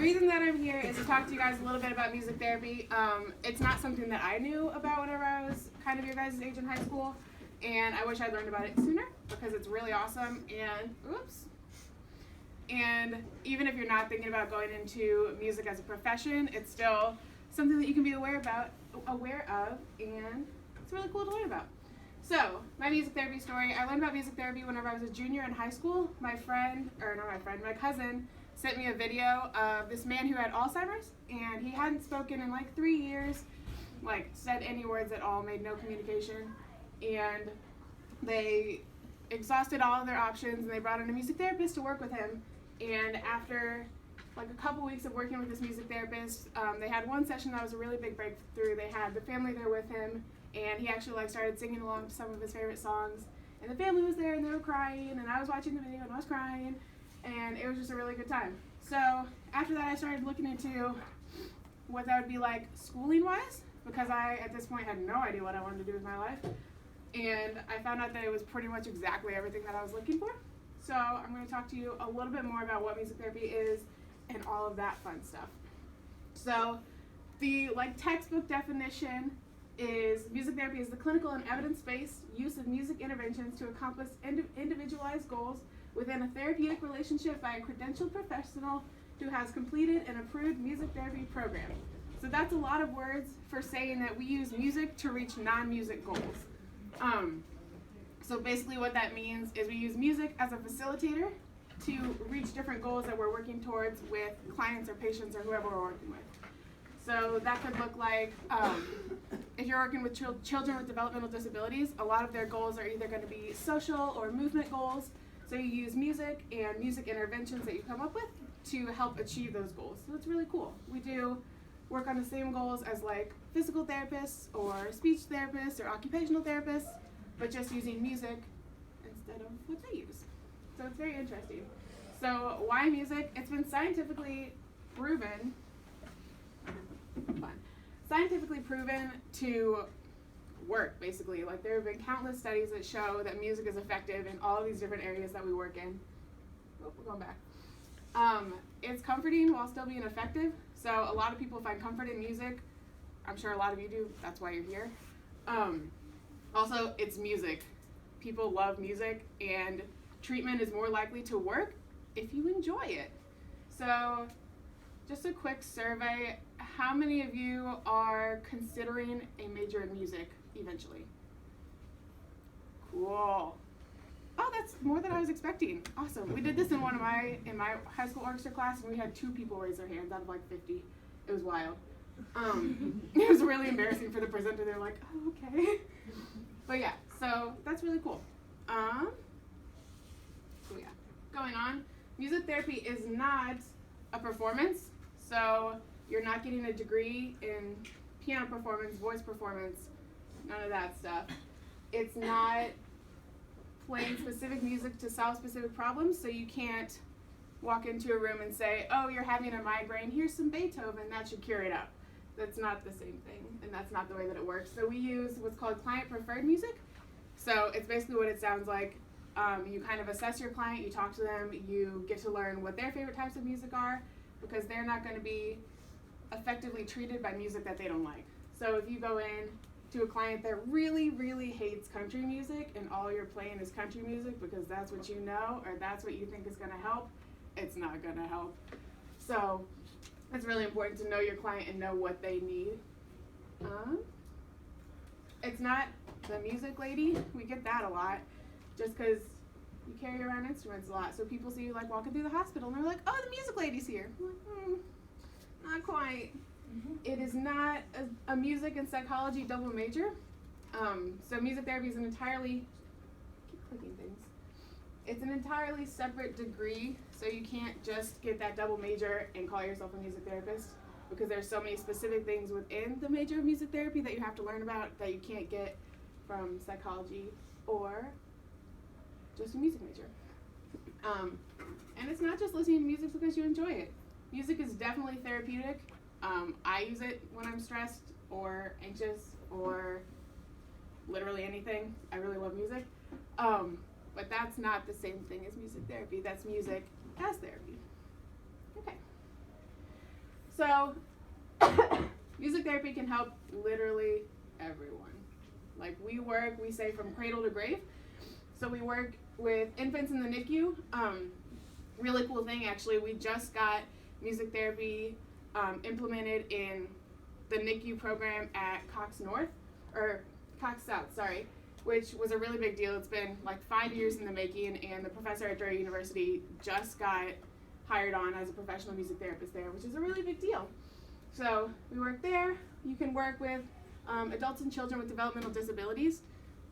reason that I'm here is to talk to you guys a little bit about music therapy. It's not something that I knew about whenever I was kind of your guys' age in high school, and I wish I'd learned about it sooner because it's really awesome. And even if you're not thinking about going into music as a profession, it's still something that you can be aware of, and it's really cool to learn about. So, my music therapy story. I learned about music therapy whenever I was a junior in high school. My cousin sent me a video of this man who had Alzheimer's, and he hadn't spoken in like 3 years, like said any words at all, made no communication, and they exhausted all of their options, and they brought in a music therapist to work with him. And after like a couple weeks of working with this music therapist, they had one session that was a really big breakthrough. They had the family there with him, and he actually started singing along to some of his favorite songs, and the family was there and they were crying, and I was watching the video and I was crying, and it was just a really good time. So after that I started looking into what that would be like schooling wise, because I at this point had no idea what I wanted to do with my life, and I found out that it was pretty much exactly everything that I was looking for. So I'm going to talk to you a little bit more about what music therapy is and all of that fun stuff. So the textbook definition is music therapy is the clinical and evidence-based use of music interventions to accomplish individualized goals within a therapeutic relationship by a credentialed professional who has completed an approved music therapy program. So that's a lot of words for saying that we use music to reach non-music goals. So basically what that means is we use music as a facilitator to reach different goals that we're working towards with clients or patients or whoever we're working with. So that could look like, if you're working with children with developmental disabilities, a lot of their goals are either going to be social or movement goals. So you use music and music interventions that you come up with to help achieve those goals. So it's really cool. We do work on the same goals as like physical therapists or speech therapists or occupational therapists, but just using music instead of what they use. So it's very interesting. So why music? It's been scientifically proven to work, basically. Like there have been countless studies that show that music is effective in all of these different areas that we work in. Oh, we're going back. It's comforting while still being effective. So a lot of people find comfort in music. I'm sure a lot of you do. That's why you're here. Also, it's music. People love music, and treatment is more likely to work if you enjoy it. So just a quick survey. How many of you are considering a major in music eventually? Cool. Oh, that's more than I was expecting. Awesome. We did this in my high school orchestra class, and we had 2 people raise their hands out of like 50. It was wild. It was really embarrassing for the presenter. They're like, oh, okay. But yeah, so that's really cool. So yeah, going on. Music therapy is not a performance, so you're not getting a degree in piano performance, voice performance, none of that stuff. It's not playing specific music to solve specific problems, so you can't walk into a room and say, oh, you're having a migraine, here's some Beethoven, that should cure it up. That's not the same thing, and that's not the way that it works. So we use what's called client-preferred music. So it's basically what it sounds like. You kind of assess your client, you talk to them, you get to learn what their favorite types of music are, because they're not going to be effectively treated by music that they don't like. So if you go in to a client that really, really hates country music and all you're playing is country music because that's what you know or that's what you think is going to help, it's not going to help. So it's really important to know your client and know what they need. It's not the music lady. We get that a lot just because you carry around instruments a lot. So people see you like walking through the hospital and they're like, oh, the music lady's here. I'm like, not quite. Mm-hmm. It is not a music and psychology double major. So music therapy is it's an entirely separate degree. So you can't just get that double major and call yourself a music therapist, because there's so many specific things within the major of music therapy that you have to learn about that you can't get from psychology or just a music major. And it's not just listening to music because you enjoy it. Music is definitely therapeutic. I use it when I'm stressed or anxious or literally anything. I really love music. But that's not the same thing as music therapy. That's music as therapy. Okay. So music therapy can help literally everyone. Like we say from cradle to grave. So we work with infants in the NICU. Really cool thing, actually, we just got music therapy implemented in the NICU program at Cox South, which was a really big deal. It's been like 5 years in the making, and the professor at Drury University just got hired on as a professional music therapist there, which is a really big deal. So we work there. You can work with adults and children with developmental disabilities.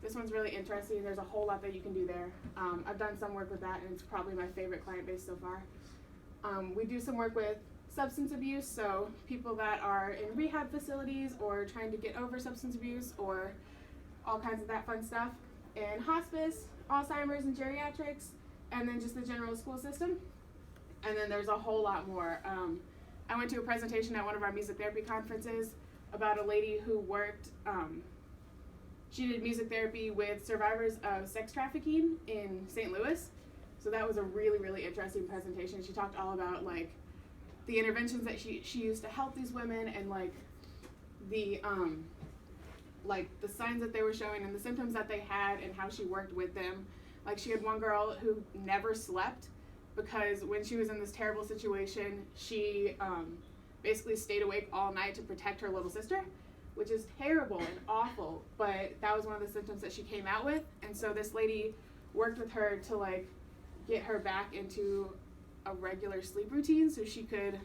This one's really interesting. There's a whole lot that you can do there. I've done some work with that, and it's probably my favorite client base so far. We do some work with substance abuse, so people that are in rehab facilities or trying to get over substance abuse or all kinds of that fun stuff. And hospice, Alzheimer's and geriatrics, and then just the general school system. And then there's a whole lot more. I went to a presentation at one of our music therapy conferences about a lady who worked, she did music therapy with survivors of sex trafficking in St. Louis. So that was a really, really interesting presentation. She talked all about like the interventions that she used to help these women, and like the signs that they were showing and the symptoms that they had and how she worked with them. Like she had one girl who never slept because when she was in this terrible situation, she basically stayed awake all night to protect her little sister, which is terrible and awful, but that was one of the symptoms that she came out with. And so this lady worked with her to like get her back into a regular sleep routine so she could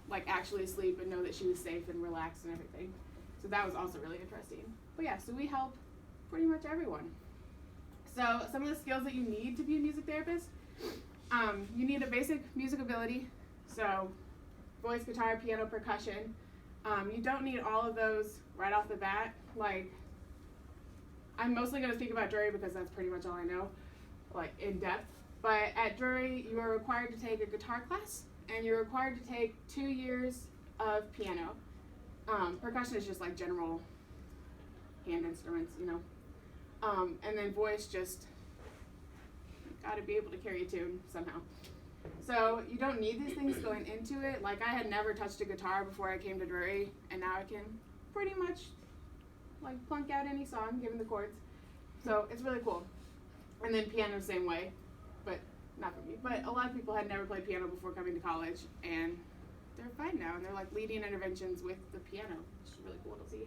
like actually sleep and know that she was safe and relaxed and everything. So that was also really interesting. But yeah, so we help pretty much everyone. So some of the skills that you need to be a music therapist, you need a basic music ability, so voice, guitar, piano, percussion. You don't need all of those right off the bat. Like, I'm mostly going to speak about Drury because that's pretty much all I know, like in depth. But at Drury, you are required to take a guitar class, and you're required to take 2 years of piano. Percussion is just like general hand instruments, you know. And then voice, just got to be able to carry a tune somehow. So you don't need these things going into it. Like I had never touched a guitar before I came to Drury, and now I can pretty much like plunk out any song given the chords. So it's really cool. And then piano the same way, but not for me. But a lot of people had never played piano before coming to college, and they're fine now, and they're like leading interventions with the piano, which is really cool to see.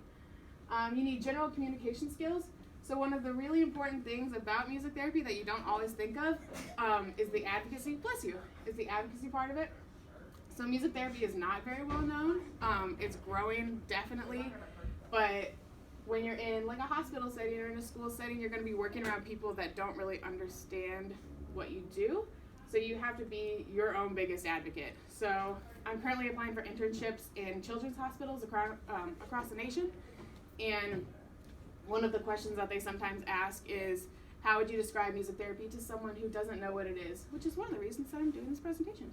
You need general communication skills. So one of the really important things about music therapy that you don't always think of is the advocacy, bless you, is the advocacy part of it. So music therapy is not very well known. It's growing, definitely, but when you're in like a hospital setting or in a school setting, you're going to be working around people that don't really understand what you do. So you have to be your own biggest advocate. So I'm currently applying for internships in children's hospitals across the nation, and one of the questions that they sometimes ask is, how would you describe music therapy to someone who doesn't know what it is? Which is one of the reasons that I'm doing this presentation.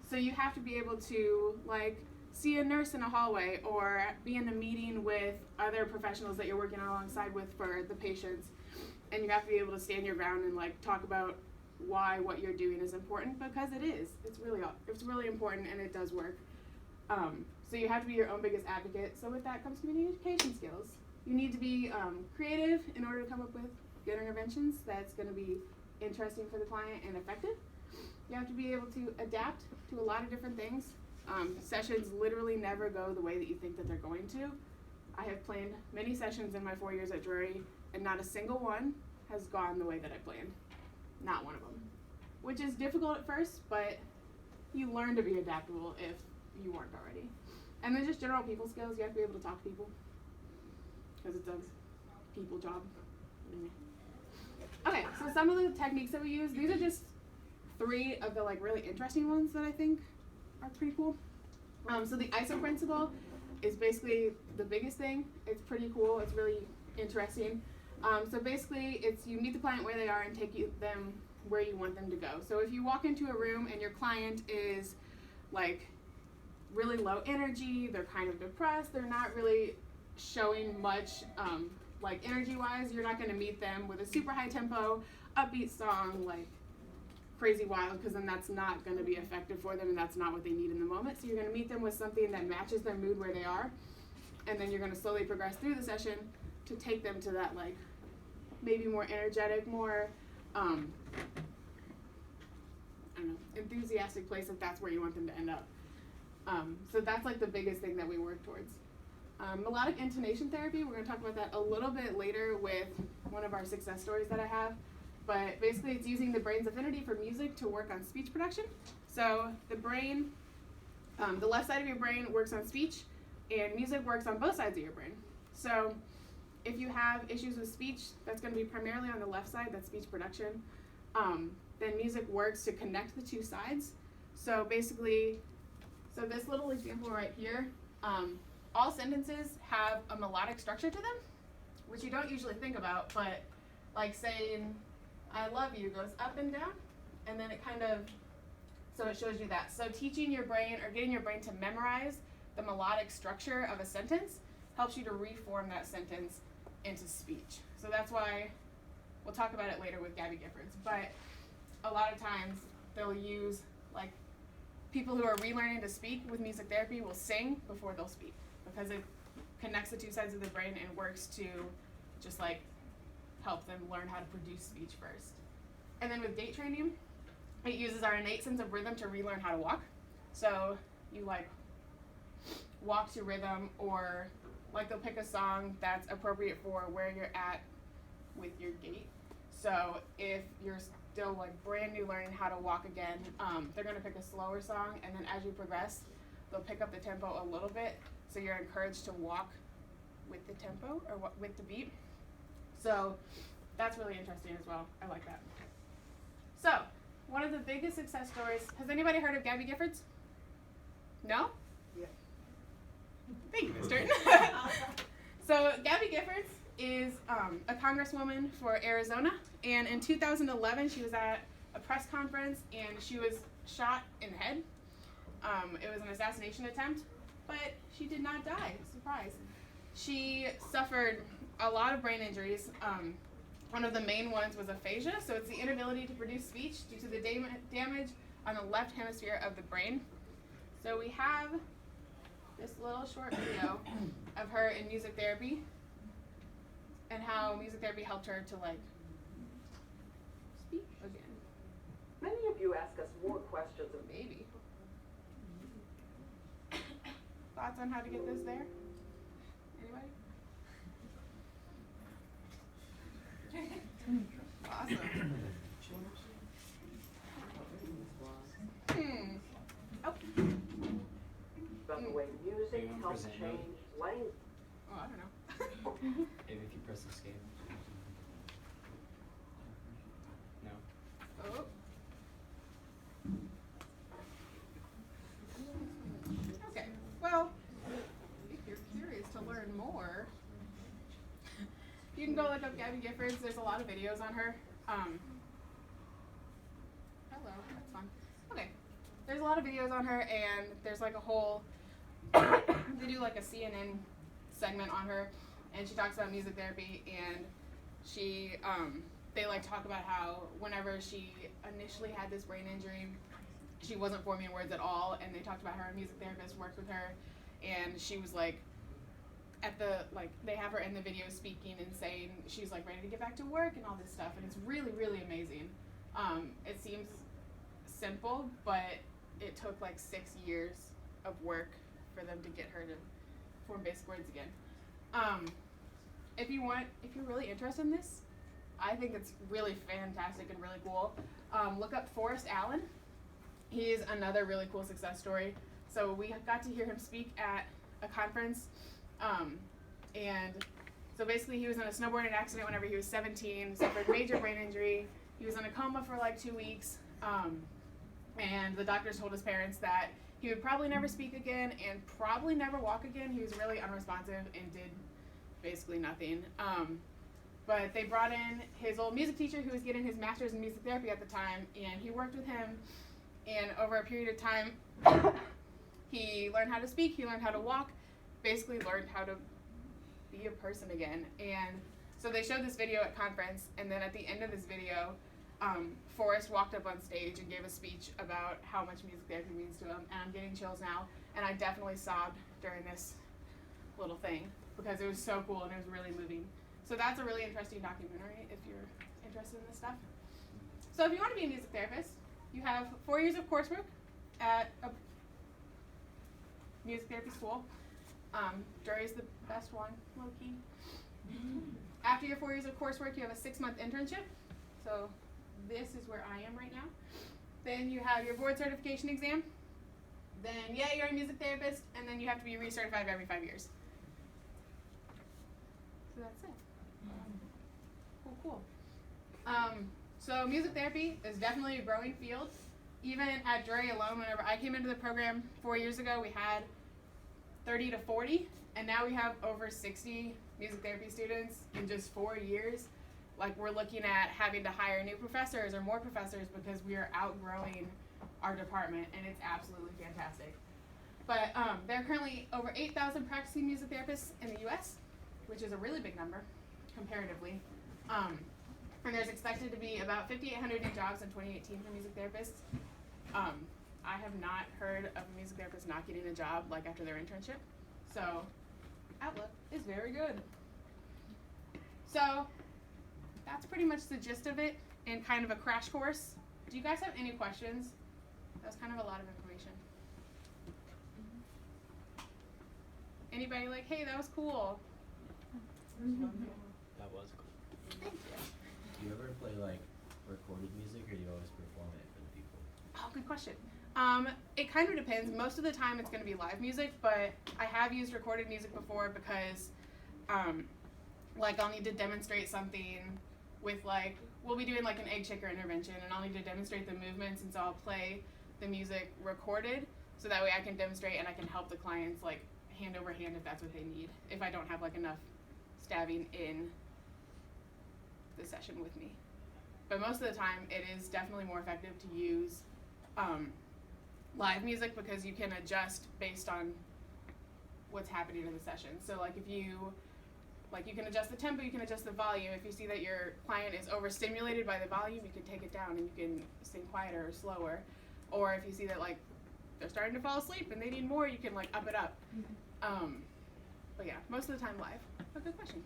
So you have to be able to like see a nurse in a hallway or be in a meeting with other professionals that you're working alongside with for the patients. And you have to be able to stand your ground and like talk about why what you're doing is important, because it is. It's really important, and it does work. So you have to be your own biggest advocate. So with that comes communication skills. You need to be creative in order to come up with good interventions that's going to be interesting for the client and effective. You have to be able to adapt to a lot of different things. Sessions literally never go the way that you think that they're going to. I have planned many sessions in my 4 years at Drury, and not a single one has gone the way that I planned. Not one of them. Which is difficult at first, but you learn to be adaptable if you weren't already. And then just general people skills. You have to be able to talk to people, because it's a people job. Okay, so some of the techniques that we use, these are just 3 of the like really interesting ones that I think are pretty cool. So the ISO principle is basically the biggest thing. It's pretty cool. It's really interesting. So basically, it's you meet the client where they are and take them where you want them to go. So if you walk into a room and your client is like really low energy, they're kind of depressed, they're not really showing much like energy wise, you're not going to meet them with a super high tempo upbeat song like crazy wild, because then that's not going to be effective for them, and that's not what they need in the moment. So you're going to meet them with something that matches their mood where they are, and then you're going to slowly progress through the session to take them to that, like, maybe more energetic, more I don't know, enthusiastic place, if that's where you want them to end up. So that's like the biggest thing that we work towards. Melodic intonation therapy, we're going to talk about that a little bit later with one of our success stories that I have. But basically it's using the brain's affinity for music to work on speech production. So the brain, the left side of your brain works on speech, and music works on both sides of your brain. So if you have issues with speech, that's going to be primarily on the left side, that's speech production. Then music works to connect the two sides. So basically, so this little example right here, all sentences have a melodic structure to them, which you don't usually think about, but like saying, I love you goes up and down, and then it kind of, so it shows you that. So teaching your brain, or getting your brain to memorize the melodic structure of a sentence helps you to reform that sentence into speech. So that's why, we'll talk about it later with Gabby Giffords, but a lot of times they'll use, like, people who are relearning to speak with music therapy will sing before they'll speak, because it connects the two sides of the brain and works to just like help them learn how to produce speech first. And then with gait training, it uses our innate sense of rhythm to relearn how to walk. So you like walk to rhythm, or like they'll pick a song that's appropriate for where you're at with your gait. So if you're still like brand new learning how to walk again, they're gonna pick a slower song, and then as you progress, they'll pick up the tempo a little bit, so you're encouraged to walk with the tempo, or with the beat. So that's really interesting as well. I like that. So one of the biggest success stories, has anybody heard of Gabby Giffords? No? Yeah. Thank you, Mr. So Gabby Giffords is a congresswoman for Arizona, and in 2011 she was at a press conference and she was shot in the head. It was an assassination attempt, but she did not die. Surprise. She suffered a lot of brain injuries. One of the main ones was aphasia, so it's the inability to produce speech due to the damage on the left hemisphere of the brain. So we have this little short video of her in music therapy and how music therapy helped her to like speak again. Many of you ask us more questions of Maybe. Thoughts on how to get this there? Anybody? Awesome. Oh. about the way music helps change language. Oh, I don't know. Maybe if you press escape. No. Oh. Okay. Well, if you're curious to learn more, you can go look up Gabby Giffords. There's a lot of videos on her. Hello, that's fun. Okay. There's a lot of videos on her, and there's like a whole, they do like a CNN segment on her, and she talks about music therapy, and she, they like talk about how whenever she initially had this brain injury, she wasn't forming words at all, and they talked about how her music therapist worked with her, and she was like, at the, like, they have her in the video speaking and saying she's like ready to get back to work and all this stuff, and it's really, really amazing. It seems simple, but it took like 6 years of work for them to get her to form basic words again. If you're really interested in this, I think it's really fantastic and really cool. Look up Forrest Allen. He's another really cool success story. So we got to hear him speak at a conference, and so basically he was in a snowboarding accident whenever he was 17, suffered major brain injury. He was in a coma for like 2 weeks, and the doctors told his parents that he would probably never speak again and probably never walk again. He was really unresponsive and did basically nothing. But they brought in his old music teacher who was getting his master's in music therapy at the time, and he worked with him, and over a period of time, he learned how to speak, he learned how to walk, basically learned how to be a person again. And so they showed this video at conference, and then at the end of this video, Forrest walked up on stage and gave a speech about how much music therapy means to him, and I'm getting chills now, and I definitely sobbed during this little thing because it was so cool and it was really moving. So that's a really interesting documentary if you're interested in this stuff. So if you want to be a music therapist, you have 4 years of coursework at a music therapy school. Jury's the best one, low key. After your 4 years of coursework, you have a 6-month internship. So this is where I am right now. Then you have your board certification exam. Then, yeah, you're a music therapist, and then you have to be recertified every 5 years. So that's it. Cool. So music therapy is definitely a growing field. Even at Drury alone, whenever I came into the program 4 years ago, we had 30 to 40, and now we have over 60 music therapy students in just 4 years. Like, we're looking at having to hire new professors or more professors because we are outgrowing our department, and it's absolutely fantastic. But there are currently over 8,000 practicing music therapists in the U.S., which is a really big number comparatively. And there's expected to be about 5,800 new jobs in 2018 for music therapists. I have not heard of a music therapist not getting a job like after their internship. So outlook is very good. So that's pretty much the gist of it in kind of a crash course. Do you guys have any questions? That's kind of a lot of information. Anybody like, hey, that was cool? That was cool. Thank you. Do you ever play like recorded music, or do you always perform it for the people? Oh, good question. It kind of depends. Most of the time it's going to be live music, but I have used recorded music before because, like, I'll need to demonstrate something with, like, we'll be doing, like, an egg shaker intervention, and I'll need to demonstrate the movements, and so I'll play the music recorded, so that way I can demonstrate and I can help the clients, like, hand over hand if that's what they need, if I don't have, like, enough stabbing in the session with me. But most of the time, it is definitely more effective to use live music because you can adjust based on what's happening in the session. So like if you can adjust the tempo, you can adjust the volume. If you see that your client is overstimulated by the volume, you can take it down and you can sing quieter or slower. Or if you see that like they're starting to fall asleep and they need more, you can like up it up. But yeah, most of the time live. But good question.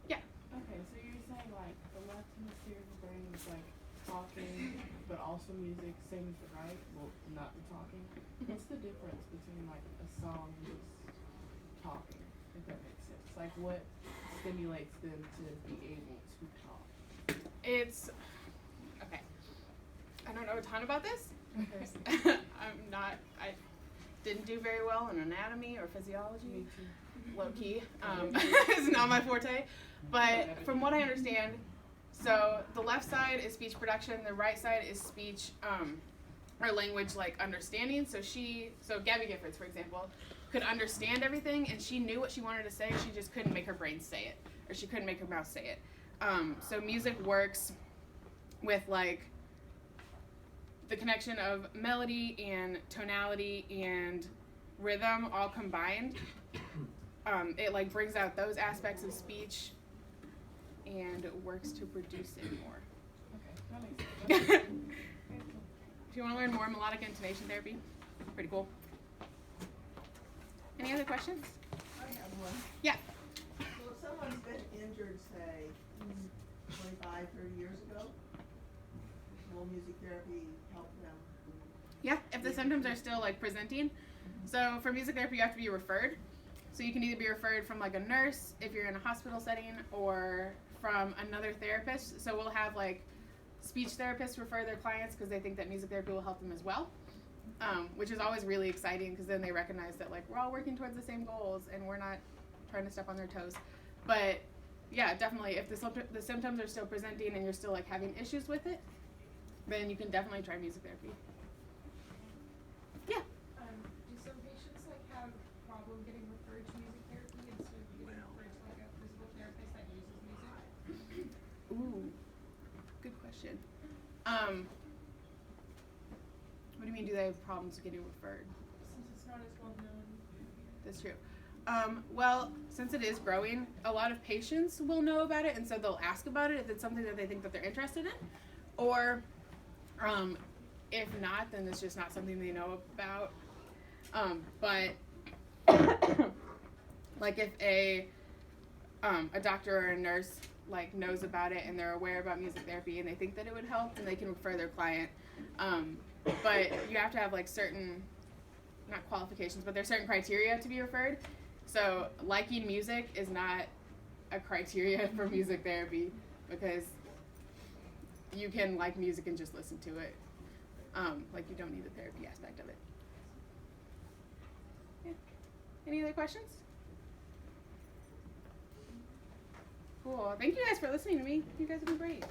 Yeah. Okay, so you're saying like the left hemisphere of the brain is like talking, but also music, same as the right? Well, not the talking. What's the difference between like a song and just talking, if that makes sense? Like what stimulates them to be able to talk? It's, okay. I don't know a ton about this. I didn't do very well in anatomy or physiology. Me too. Low key. It's not my forte. But from what I understand, so the left side is speech production, the right side is speech or language like understanding. So Gabby Giffords, for example, could understand everything and she knew what she wanted to say, she just couldn't make her brain say it, or she couldn't make her mouth say it. So music works with like the connection of melody and tonality and rhythm all combined. It like brings out those aspects of speech and works to produce it more. Okay, that makes sense. If you want to learn more melodic intonation therapy, pretty cool. Any other questions? I have one. Yeah. So if someone's been injured, say, 25, 30 years ago, will music therapy help them? Yeah, if the symptoms are still like presenting. So for music therapy, you have to be referred. So you can either be referred from like a nurse if you're in a hospital setting, or from another therapist. So we'll have like speech therapists refer their clients because they think that music therapy will help them as well, which is always really exciting because then they recognize that like we're all working towards the same goals and we're not trying to step on their toes. But yeah, definitely if the symptoms are still presenting and you're still like having issues with it, then you can definitely try music therapy. Yeah. Do some patients like have problem getting referred to music therapy instead of getting referred to like a physical therapist that uses music? Ooh, good question. What do you mean, do they have problems getting referred? Since it's not as well known. That's true. Well, since it is growing, a lot of patients will know about it, and so they'll ask about it if it's something that they think that they're interested in. Or if not, then it's just not something they know about. But like if a doctor or a nurse like knows about it and they're aware about music therapy and they think that it would help, then they can refer their client. But you have to have like certain, not qualifications, but there's certain criteria to be referred. So liking music is not a criteria for music therapy, because you can like music and just listen to it. Like you don't need the therapy aspect of it. Yeah. Any other questions? Cool. Thank you guys for listening to me. You guys have been great.